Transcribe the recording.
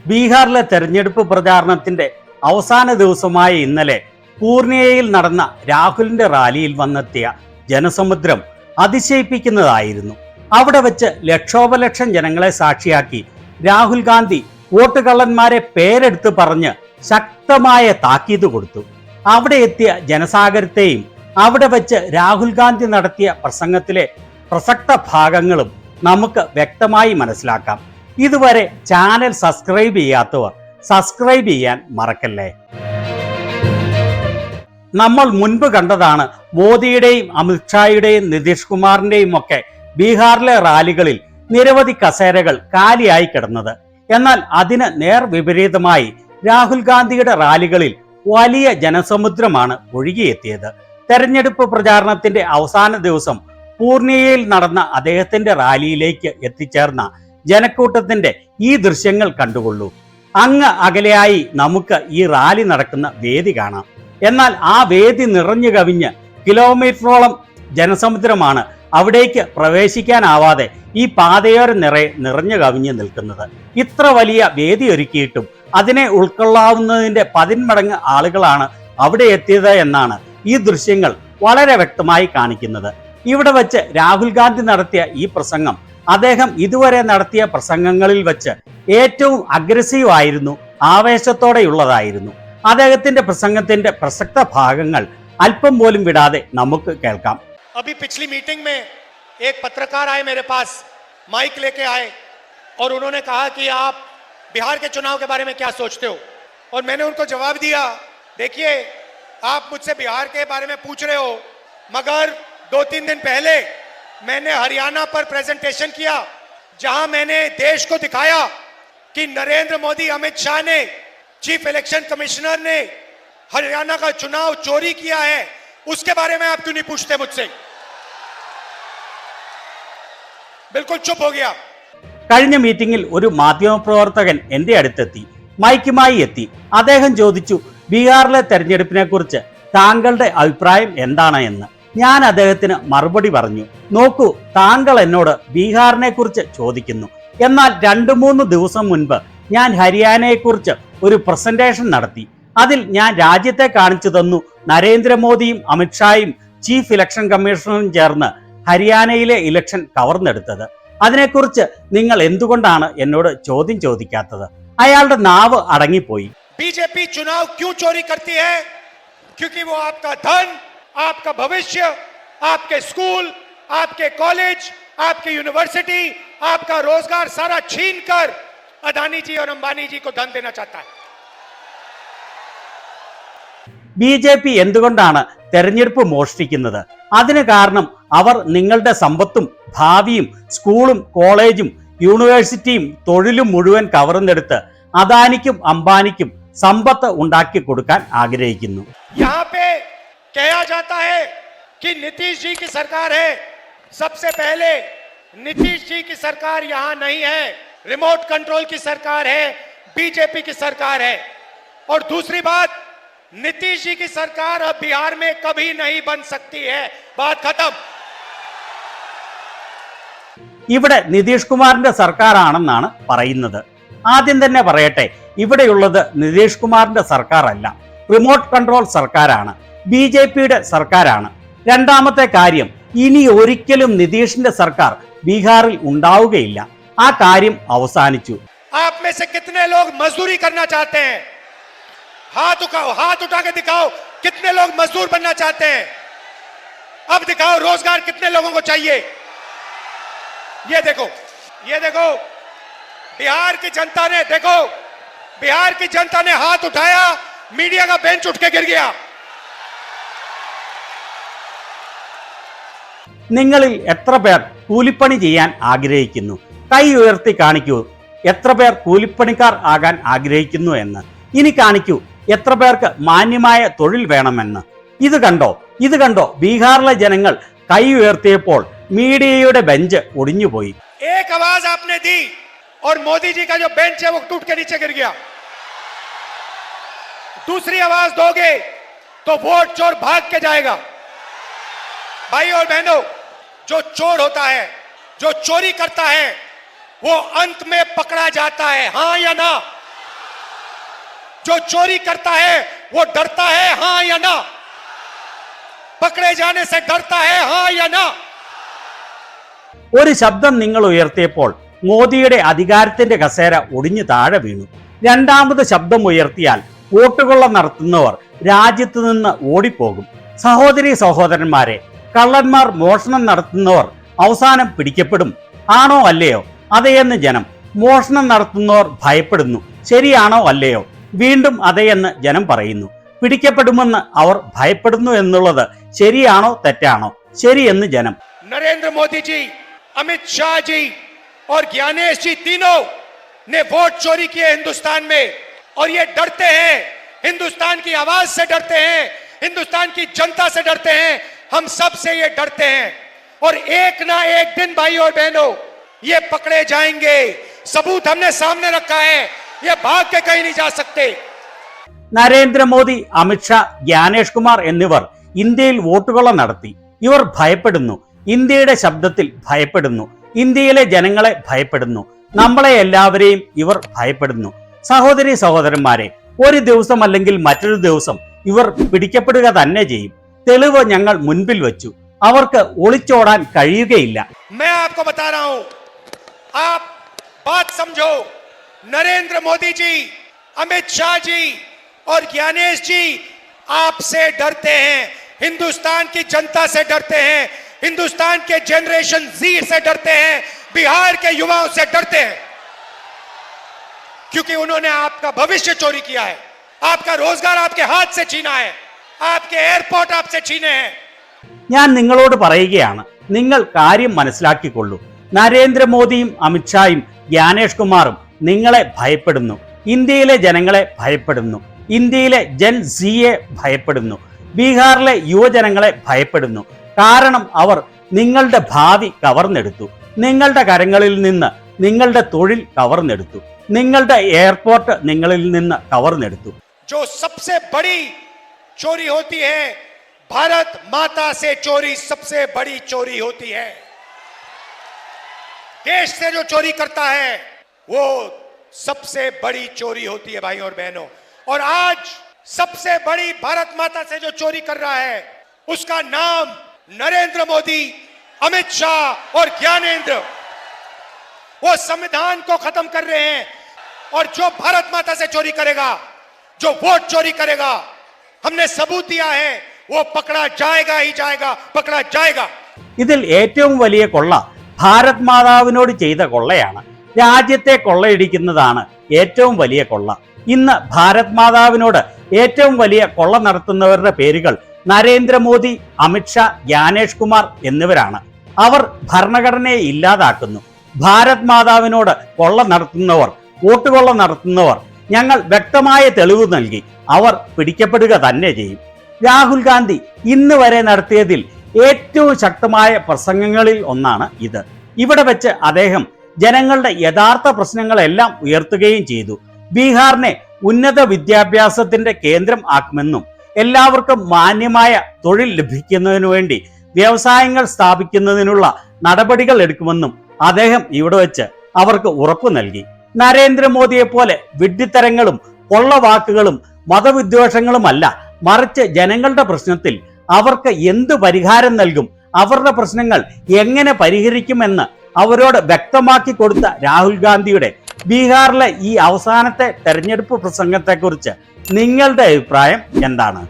ബീഹാറിലെ തെരഞ്ഞെടുപ്പ് പ്രചാരണത്തിന്റെ അവസാന ദിവസമായ ഇന്നലെ പൂർണിയയിൽ നടന്ന രാഹുലിന്റെ റാലിയിൽ വന്നെത്തിയ ജനസമുദ്രം അതിശയിപ്പിക്കുന്നതായിരുന്നു. അവിടെ വെച്ച് ലക്ഷോപലക്ഷം ജനങ്ങളെ സാക്ഷിയാക്കി രാഹുൽ ഗാന്ധി വോട്ട് കള്ളന്മാരെ പേരെടുത്ത് പറഞ്ഞ് ശക്തമായ താക്കീത് കൊടുത്തു. അവിടെ എത്തിയ ജനസാഗരത്തെയും അവിടെ വെച്ച് രാഹുൽ ഗാന്ധി നടത്തിയ പ്രസംഗത്തിലെ പ്രസക്ത ഭാഗങ്ങളും നമുക്ക് വ്യക്തമായി മനസ്സിലാക്കാം. ഇതുവരെ ചാനൽ സബ്സ്ക്രൈബ് ചെയ്യാത്തവർ സബ്സ്ക്രൈബ് ചെയ്യാൻ മറക്കല്ലേ. നമ്മൾ മുൻപ് കണ്ടതാണ് മോദിയുടെയും അമിത്ഷായുടെയും നിതീഷ് കുമാറിന്റെയും ഒക്കെ ബീഹാറിലെ റാലികളിൽ നിരവധി കസേരകൾ കാലിയായി കിടന്നത്. എന്നാൽ അതിന് നേർ വിപരീതമായി രാഹുൽ ഗാന്ധിയുടെ റാലികളിൽ വലിയ ജനസമുദ്രമാണ് ഒഴുകിയെത്തിയത്. തെരഞ്ഞെടുപ്പ് പ്രചാരണത്തിന്റെ അവസാന ദിവസം പൂർണിയയിൽ നടന്ന അദ്ദേഹത്തിന്റെ റാലിയിലേക്ക് എത്തിച്ചേർന്ന ജനക്കൂട്ടത്തിന്റെ ഈ ദൃശ്യങ്ങൾ കണ്ടുകൊള്ളൂ. അങ്ങ് അകലെയായി നമുക്ക് ഈ റാലി നടക്കുന്ന വേദി കാണാം. എന്നാൽ ആ വേദി നിറഞ്ഞു കവിഞ്ഞ് കിലോമീറ്ററോളം ജനസമുദ്രമാണ് അവിടേക്ക് പ്രവേശിക്കാനാവാതെ ഈ പാതയോരം നിറഞ്ഞു കവിഞ്ഞ് നിൽക്കുന്നത്. ഇത്ര വലിയ വേദി ഒരുക്കിയിട്ടും അതിനെ ഉൾക്കൊള്ളാവുന്നതിന്റെ 10 മടങ്ങ് ആളുകളാണ് അവിടെ എത്തിയത് എന്നാണ് ഈ ദൃശ്യങ്ങൾ വളരെ വ്യക്തമായി കാണിക്കുന്നത്. ഇവിടെ വെച്ച് രാഹുൽ ഗാന്ധി നടത്തിയ ഈ പ്രസംഗം അദ്ദേഹം ഇതുവരെ നടത്തിയ പ്രസംഗങ്ങളിൽ വെച്ച് ഏറ്റവും അഗ്രസീവ് ആയിരുന്നു, ആവേശത്തോടെയുള്ളതായിരുന്നു. അദ്ദേഹത്തിന്റെ പ്രസംഗത്തിന്റെ പ്രസക്ത ഭാഗങ്ങൾ അല്പം പോലും വിടാതെ നമുക്ക് കേൾക്കാം. अभी पिछली मीटिंग में एक पत्रकार आए मेरे पास, माइक लेके आए और उन्होंने कहा कि आप बिहार के चुनाव के बारे में क्या सोचते हो। और मैंने उनको जवाब दिया, देखिए आप मुझसे बिहार के बारे में पूछ रहे हो, मगर 2-3 दिन पहले मैंने हरियाणा पर प्रेजेंटेशन किया, जहां मैंने देश को दिखाया कि नरेंद्र मोदी, अमित शाह ने, चीफ इलेक्शन कमिश्नर ने हरियाणा का चुनाव चोरी किया है। उसके बारे में आप क्यों नहीं पूछते मुझसे? बिल्कुल चुप हो गया. കഴിഞ്ഞ മീറ്റിംഗിൽ ഒരു മാധ്യമപ്രവർത്തകൻ എന്റെ അടുത്തെത്തി, മൈക്കുമായി എത്തി. അദ്ദേഹം ചോദിച്ചു, ബീഹാറിലെ തെരഞ്ഞെടുപ്പിനെ കുറിച്ച് താങ്കളുടെ അഭിപ്രായം എന്താണ് എന്ന്. ഞാൻ അദ്ദേഹത്തിന് മറുപടി പറഞ്ഞു, നോക്കൂ, താങ്കൾ എന്നോട് ബീഹാറിനെ കുറിച്ച് ചോദിക്കുന്നു, എന്നാൽ 2-3 ദിവസം മുൻപ് ഞാൻ ഹരിയാനയെ കുറിച്ച് ഒരു പ്രസന്റേഷൻ നടത്തി. അതിൽ ഞാൻ രാജ്യത്തെ കാണിച്ചു തന്നു നരേന്ദ്രമോദിയും അമിത്ഷായും ചീഫ് ഇലക്ഷൻ കമ്മീഷണറും ചേർന്ന് ഹരിയാനയിലെ ഇലക്ഷൻ കവർന്നെടുത്തത്. അതിനെക്കുറിച്ച് നിങ്ങൾ എന്തുകൊണ്ടാണ് എന്നോട് ചോദ്യം ചോദിക്കാത്തത്? അയാളുടെ നാവ് അടങ്ങിപ്പോയി. बीजेपी चुनाव क्यों चोरी करती है? क्योंकि वो आपका धन, आपका भविष्य, आपके स्कूल, आपके कॉलेज, आपके यूनिवर्सिटी, आपका रोजगार सारा छीन कर अदानी जी और अंबानी जी को धन देना चाहता है. BJP എന്തുകൊണ്ടാണ് തെരഞ്ഞെടുപ്പ് മോഷ്ടിക്കുന്നത്? അതിന് കാരണം അവർ നിങ്ങളുടെ സമ്പത്തും ഭാവിയും സ്കൂളും കോളേജും യൂണിവേഴ്സിറ്റിയും തൊഴിലും മുഴുവൻ കവർന്നെടുത്ത് അദാനിക്കും അംബാനിക്കും സമ്പത്ത് ഉണ്ടാക്കി കൊടുക്കാൻ ആഗ്രഹിക്കുന്നു. यहाँ पे कहा जाता है कि नीतीश जी की सरकार है. सबसे पहले नीतीश जी की सरकार यहाँ नहीं है, रिमोट कंट्रोल की सरकार है, बीजेपी की सरकार है. और दूसरी बात, नीतीश जी की सरकार अब बिहार में कभी नहीं बन सकती है. बात खत्म. ഇവിടെ നിതീഷ് കുമാറിന്റെ സർക്കാരാണെന്നാണ് പറയുന്നത്. ആദ്യം തന്നെ പറയട്ടെ, ഇവിടെയുള്ളത് നിതീഷ് കുമാറിന്റെ സർക്കാർ അല്ല, റിമോട്ട് കൺട്രോൾ സർക്കാരാണ്, BJPയുടെ സർക്കാരാണ്. രണ്ടാമത്തെ കാര്യം, ഇനി ഒരിക്കലും നിതീഷിന്റെ സർക്കാർ ബീഹാറിൽ ഉണ്ടാവുകയില്ല. ആ കാര്യം അവസാനിച്ചു. आप में से कितने लोग मजदूरी करना चाहते हैं? हाथ उठाओ, हाथ उठा के दिखाओ कितने लोग मजदूर बनना चाहते हैं. अब दिखाओ रोजगार कितने लोगों को चाहिए. ये देखो, ये देखो, बिहार की जनता ने, देखो बिहार की जनता ने हाथ उठाया, मीडिया का बेंच उठ के गिर गया. നിങ്ങളിൽ എത്ര പേർ കൂലിപ്പണി ചെയ്യാൻ ആഗ്രഹിക്കുന്നു? കൈ ഉയർത്തി കാണിക്കൂ. എത്ര പേർ കൂലിപ്പണിക്കാർ ആകാൻ ആഗ്രഹിക്കുന്നു എന്ന്. ഇനി കാണിക്കൂ എത്ര പേർക്ക് മാന്യമായ തൊഴിൽ വേണമെന്ന്. ഇത് കണ്ടോ ബീഹാറിലെ ജനങ്ങൾ കൈ ഉയർത്തിയപ്പോൾ മീഡിയയുടെ ബെഞ്ച് ഒടിഞ്ഞുപോയി. एक आवाज आपने दी और मोदी जी का जो बेंच है वो टूट के नीचे गिर गया. दूसरी आवाज दोगे तो वोट चोर भाग के जाएगा. भाई और बहनों, जो चोर होता है, जो चोरी करता है, वो अंत में पकड़ा जाता है. हां या ना? जो चोरी करता है वो डरता है, हां या ना? पकड़े जाने से डरता है, हां या ना? ഒരു ശബ്ദം നിങ്ങൾ ഉയർത്തിയപ്പോൾ മോദിയുടെ അധികാരത്തിന്റെ കസേര ഒടിഞ്ഞു താഴെ വീണു. രണ്ടാമത് ശബ്ദം ഉയർത്തിയാൽ വോട്ടുകൊള്ള നടത്തുന്നവർ രാജ്യത്ത് നിന്ന് ഓടിപ്പോകും. സഹോദരീ സഹോദരന്മാരെ, കള്ളന്മാർ, മോഷണം നടത്തുന്നവർ അവസാനം പിടിക്കപ്പെടും. ആണോ അല്ലയോ? അതെയെന്ന് ജനം. മോഷണം നടത്തുന്നവർ ഭയപ്പെടുന്നു. ശരിയാണോ അല്ലയോ? വീണ്ടും അതെയെന്ന് ജനം പറയുന്നു. പിടിക്കപ്പെടുമെന്ന് അവർ ഭയപ്പെടുന്നു എന്നുള്ളത് ശരിയാണോ തെറ്റാണോ? ശരിയെന്ന് ജനം. नरेंद्र मोदी जी, अमित शाह जी और ज्ञानेश जी तीनों ने वोट चोरी किए हिंदुस्तान में, और ये डरते हैं, हिंदुस्तान की आवाज से डरते हैं, हिंदुस्तान की जनता से डरते हैं, हम सब से ये डरते हैं। और एक ना एक दिन भाई और बहनों ये पकड़े जाएंगे। सबूत हमने सामने रखा है, ये भाग के कहीं नहीं जा सकते। നരേന്ദ്രമോദി, അമിത്ഷാ, ജ്ഞാനേഷ് കുമാർ എന്നിവർ ഇന്ത്യയിൽ വോട്ടുകൊള്ള നടത്തി. ഇവർ ഭയപ്പെടുന്നു. ഇന്ത്യയുടെ ശബ്ദത്തിൽ ഭയപ്പെടുന്നു. ഇന്ത്യയിലെ ജനങ്ങളെ ഭയപ്പെടുന്നു. നമ്മളെ എല്ലാവരെയും ഇവർ ഭയപ്പെടുന്നു. സഹോദരീ സഹോദരന്മാരെ, ഒരു ദിവസം അല്ലെങ്കിൽ മറ്റൊരു ദിവസം ഇവർ പിടിക്കപ്പെടുക തന്നെ ചെയ്യും. തെളിവ് ഞങ്ങൾ മുൻപിൽ വെച്ചു. അവർക്ക് ഒളിച്ചോടാൻ കഴിയുകയില്ല. मैं आपको बता रहा हूं, आप बात समझो। नरेंद्र मोदी जी, अमित शाह जी और ज्ञानेश जी आपसे डरते हैं, हिंदुस्तान की जनता से डरते हैं, हिंदुस्तान के जनरेशन जी से डरते हैं, बिहार के युवाओं से डरते हैं, क्योंकि उन्होंने आपका भविष्य चोरी किया है, आपका रोजगार आपके हाथ से छीना है, आपके एयरपोर्ट आपसे छीने हैं। ഞാൻ നിങ്ങളോട് പറയുകയാണ്, നിങ്ങൾ കാര്യം മനസ്സിലാക്കിക്കൊള്ളൂ. നരേന്ദ്രമോദിയും അമിത്ഷായും ജ്ഞാനേഷ് കുമാറും നിങ്ങളെ ഭയപ്പെടുന്നു. ഇന്ത്യയിലെ ജനങ്ങളെ ഭയപ്പെടുന്നു. ഇന്ത്യയിലെ ജൻ സിയെ ഭയപ്പെടുന്നു. ബീഹാറിലെ യുവജനങ്ങളെ ഭയപ്പെടുന്നു. കാരണം അവർ നിങ്ങളുടെ ഭാവി കവർന്നെടുത്തു. നിങ്ങളുടെ കരങ്ങളിൽ നിന്ന് നിങ്ങളുടെ തൊഴിൽ കവർന്നെടുത്തു. നിങ്ങളുടെ എയർപോർട്ട് നിങ്ങളിൽ നിന്ന് കവർന്നെടുത്തു. जो सबसे बड़ी चोरी होती है, भारत माता से चोरी सबसे बड़ी चोरी होती है। देश से जो चोरी करता है वो सबसे बड़ी चोरी होती है भाई और बहनों। और आज सबसे बड़ी भारत माता से जो चोरी कर रहा है उसका नाम नरेंद्र मोदी, अमित शाह और ज्ञानेंद्र। वो संविधान को खत्म कर रहे हैं, और जो भारत माता से चोरी करेगा, जो वोट चोरी करेगा, हमने सबूत दिया है, वो पकड़ा जाएगा ही जाएगा, पकड़ा जाएगा। ഇതിൽ ഏറ്റവും വലിയ കൊള്ള ഭാരത് മാതാവിനോട് ചെയ്ത കൊള്ളയാണ്. രാജ്യത്തെ കൊള്ളയിടിക്കുന്നതാണ് ഏറ്റവും വലിയ കൊള്ള. ഇന്ന് ഭാരത് മാതാവിനോട് ഏറ്റവും വലിയ കൊള്ള നടത്തുന്നവരുടെ പേരുകൾ നരേന്ദ്രമോദി, അമിത്ഷാ, ജ്ഞാനേഷ് കുമാർ എന്നിവരാണ്. അവർ ഭരണഘടനയെ ഇല്ലാതാക്കുന്നു. ഭാരത് മാതാവിനോട് കൊള്ള നടത്തുന്നവർ, വോട്ടുകൊള്ള നടത്തുന്നവർ ഞങ്ങൾ വ്യക്തമായ തെളിവ് നൽകി. അവർ പിടിക്കപ്പെടുക തന്നെ ചെയ്യും. രാഹുൽ ഗാന്ധി ഇന്ന് വരെ നടത്തിയതിൽ ഏറ്റവും ശക്തമായ പ്രസംഗങ്ങളിൽ ഒന്നാണ് ഇത്. ഇവിടെ വെച്ച് അദ്ദേഹം ജനങ്ങളുടെ യഥാർത്ഥ പ്രശ്നങ്ങളെല്ലാം ഉയർത്തുകയും ചെയ്തു. ബീഹാറിനെ ഉന്നത വിദ്യാഭ്യാസത്തിന്റെ കേന്ദ്രം ആക്കുമെന്നും എല്ലാവർക്കും മാന്യമായ തൊഴിൽ ലഭിക്കുന്നതിനു വേണ്ടി വ്യവസായങ്ങൾ സ്ഥാപിക്കുന്നതിനുള്ള നടപടികൾ എടുക്കുമെന്നും അദ്ദേഹം ഇവിടെ വെച്ച് അവർക്ക് ഉറപ്പു നൽകി. നരേന്ദ്രമോദിയെ പോലെ വിഡ്ഢിത്തരങ്ങളും കൊള്ളവാക്കുകളും മതവിദ്വേഷങ്ങളുമല്ല, മറിച്ച് ജനങ്ങളുടെ പ്രശ്നത്തിൽ അവർക്ക് എന്ത് പരിഹാരം നൽകും, അവരുടെ പ്രശ്നങ്ങൾ എങ്ങനെ പരിഹരിക്കുമെന്ന് അവരോട് വ്യക്തമാക്കി കൊടുത്ത രാഹുൽ ഗാന്ധിയുടെ ബീഹാറിലെ ഈ അവസാനത്തെ തെരഞ്ഞെടുപ്പ് പ്രസംഗത്തെക്കുറിച്ച് നിങ്ങളുടെ അഭിപ്രായം എന്താണ്?